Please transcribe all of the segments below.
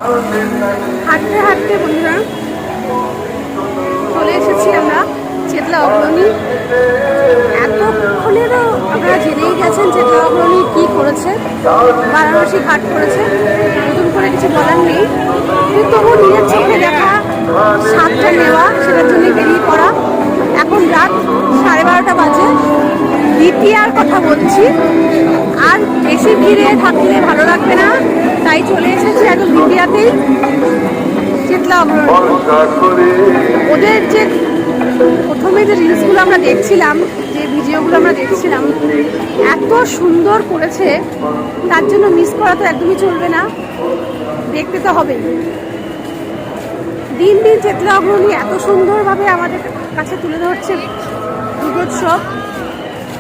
হাঁটতে হাঁটতে বন্ধুরা চলে এসেছি আমরা চেতলা অগ্রণী। এতক্ষণেরও আপনারা জেনেই গেছেন চেতলা অগ্রণী কী করেছে, বারাণসী ঘাট করেছে, নতুন করে কিছু বলার নেই। কিন্তু তবু নিজের চোখে দেখা স্বাদটা নেওয়া, সেটার জন্য বেরিয়ে পড়া। এখন রাত 12:30 বাজে, দ্বিতীয়ার কথা বলছি। আর বেশি ভিড়ে থাকলে ভালো লাগবে না, তাই চলে এসেছি একদম দ্বিতীয়াতেই চেতলা অগ্রণী। ওদের যে প্রথমে যে রিলসগুলো আমরা দেখছিলাম, যে ভিডিওগুলো আমরা দেখছিলাম, এত সুন্দর করেছে, তার জন্য মিস করা তো একদমই চলবে না, দেখতে তো হবেই। দিন দিন চেতলা অগ্রণী এত সুন্দরভাবে আমাদের কাছে তুলে ধরছে দুর্গোৎসব,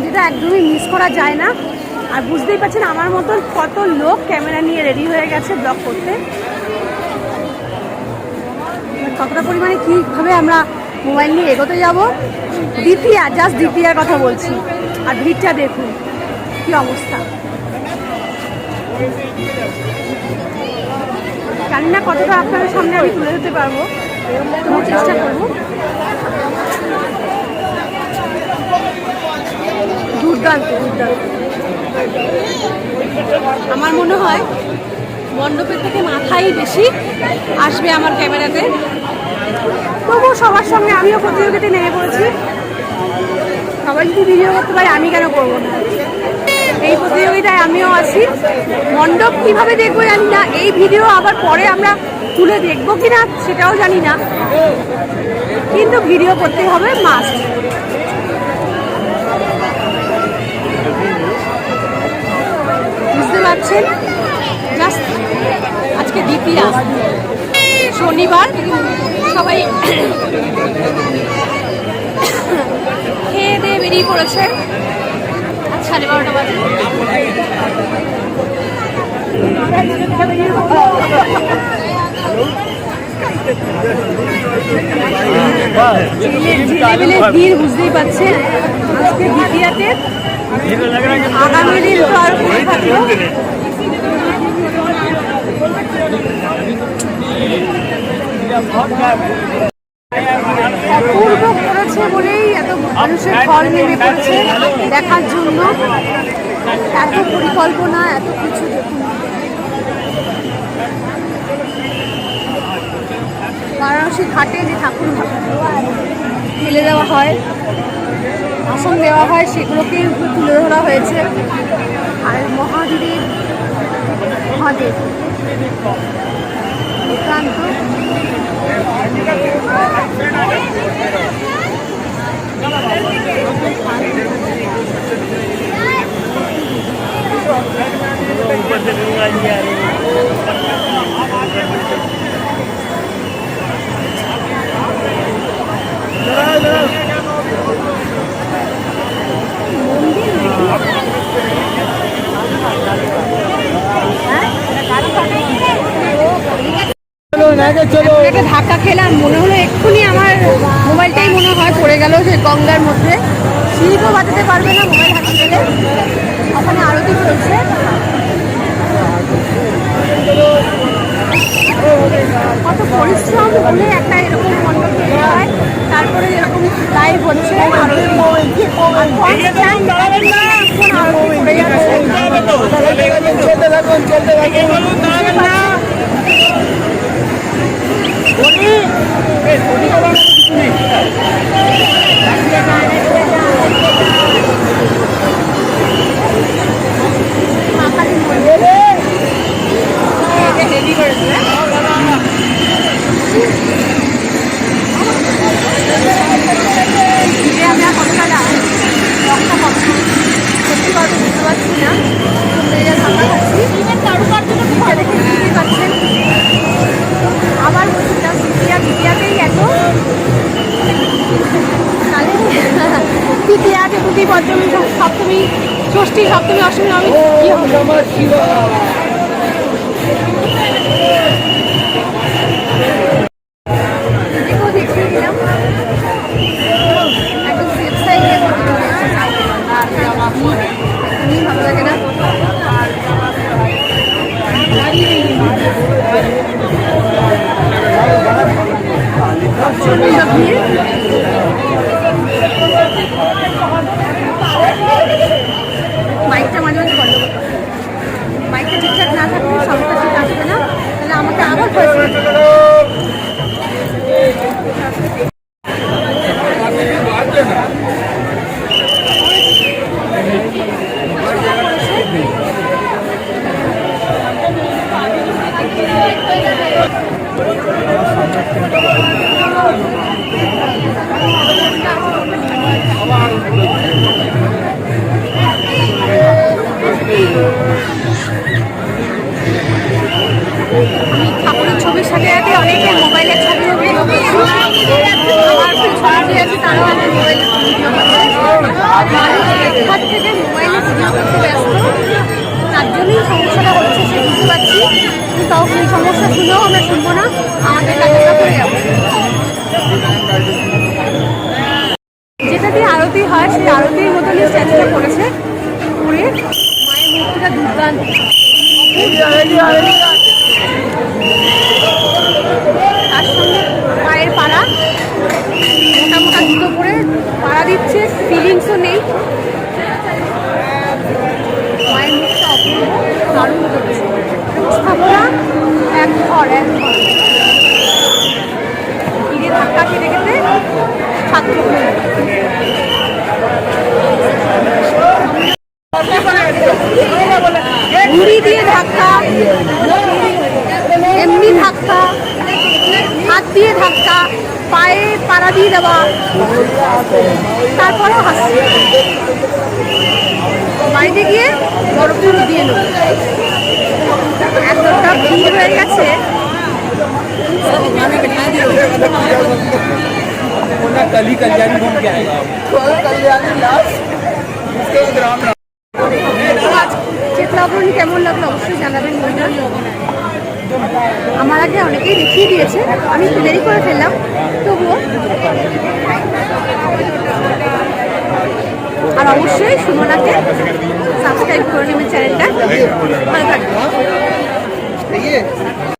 যেটা একদমই মিস করা যায় না। আর বুঝতেই পারছেন আমার মতন কত লোক ক্যামেরা নিয়ে রেডি হয়ে গেছে ব্লগ করতে। কতটা পরিমাণে কীভাবে আমরা মোবাইল নিয়ে এগোতে যাব। দ্বিতীয়া, জাস্ট দ্বিতীয়ার কথা বলছি। আর ভিড়টা দেখুন কি অবস্থা। জানি না কতটা আপনাদের সামনে আমি তুলে ধরতে পারবো, তবু চেষ্টা করবো। দুর্দান্ত দুর্দান্ত। আমার মনে হয় মণ্ডপের থেকে মাথাই বেশি আসবে আমার ক্যামেরাতে। তবু সবার সঙ্গে আমিও প্রতিযোগিতায় নেমে পড়েছি। সবাই যদি ভিডিও করতে পারে আমি কেন করবো না, এই প্রতিযোগিতায় আমিও আছি। মণ্ডপ কীভাবে দেখবো জানি না, এই ভিডিও আবার পরে আমরা তুলে দেখবো কি না সেটাও জানি না, কিন্তু ভিডিও করতে হবে মাস্ট। বুঝতে পারছেন, জাস্ট আজকে দ্বিতীয়া, শনিবার, সবাই খেয়ে দিয়ে বেরিয়ে পড়েছে। 12:30 বাজে। ভিড় বুঝতেই পারছেন আজকে দ্বিতীয়াতে। আগামী দিন তো আর থাকলো। অপূর্ব করেছে বলেই এত মানুষের ঢল নেমে পড়েছে দেখার জন্য। এত পরিকল্পনা, এত কিছু দেখুন। বারাণসী ঘাটে যে ঠাকুর ফেলে দেওয়া হয়, আসন দেওয়া হয়, সেগুলোকে তুলে ধরা হয়েছে। আর মহাদেব দুর্দান্ত। একটা ধাক্কা খেলাম, মনে হলো এক্ষুনি আমার মোবাইলটাই মনে হয় পড়ে গেল যে গঙ্গার মধ্যে। শিল্পও বাঁচাতে পারবে না মোবাইল হাতে গেলে। ওখানে আরতি চলছে। কত পরিশ্রম হলে একটা এরকম মণ্ডপ তৈরি হয়, তারপরে এরকম লাইভ হচ্ছে, আরতি পড়ে যাচ্ছে। আবার বলছি দ্বিতীয়াতেই এত তৃতীয়াতে প্রতি পঞ্চমী, সপ্তমী, ষষ্ঠী, সপ্তমী, অষ্টমী, নবমী কি হবে। দেখিয়ে দিলাম একদম সেফ সাইডে। ভালো লাগে না। সব নিয়ে। মাইকটা মাঝে মাঝে বন্ধ করতে হবে। মাইকটা ঠিকঠাক না থাকলে সাউন্ডটা ঠিক আসবে না, তাহলে আমাকে আবার ভয়েস ঠাকুরের ছবির সাথে সাথে অনেকে মোবাইলের ছবিও ভিডিও করছে। আমার ছবি আছে তারাও আমার মোবাইলে ভিডিও করছে। মানুষ একবার থেকে মোবাইলে ভিডিও করতে ব্যস্ত, তার জন্যই সমস্যাটা হচ্ছে সে বুঝতে পারছি। কিন্তু তাও সেই সমস্যা শুনেও আমরা শুনবো না, আমাদের কাজটা করে যাবো। যেটা দিয়ে আরতি হয় সেই আরতির মতনই স্ট্যাচুটা করেছে, করে মায়ের মূর্তিটা দুর্দান্ত। তার সঙ্গে পায়ের পাড়া, মোটা মোটা জুতো পরে পাড়া দিচ্ছে, ফিলিংসও নেই। মায়ের মুখটা অপূর্ব, দারুণ করেছে স্থাপনা। এক ঘর গিরে ধাক্কা খেতে খেতে ছাত্র ঘুড়ি দিয়ে ধাক্কা, এমনি ধাক্কা, হাত দিয়ে ধাক্কা, পায়ে পাড়া দিয়ে দেওয়া, তারপরেও হাসি। বাড়িতে গিয়ে বরফ দিয়ে নেব। এতটা ভিড় হয়ে গেছে। कल ही कल्याणी घूम के आएगा। कल्याणी लास्ट চিত্রাভরণ কেমন লাগলো অবশ্যই জানাবেন বন্ধুরা। আমার আগে অনেকেই দেখিয়ে দিয়েছে, আমি একটু দেরি করে ফেললাম, তবুও। আর অবশ্যই সুমনাকে সাবস্ক্রাইব করে নেবেন চ্যানেলটা। ভালো থাকবে।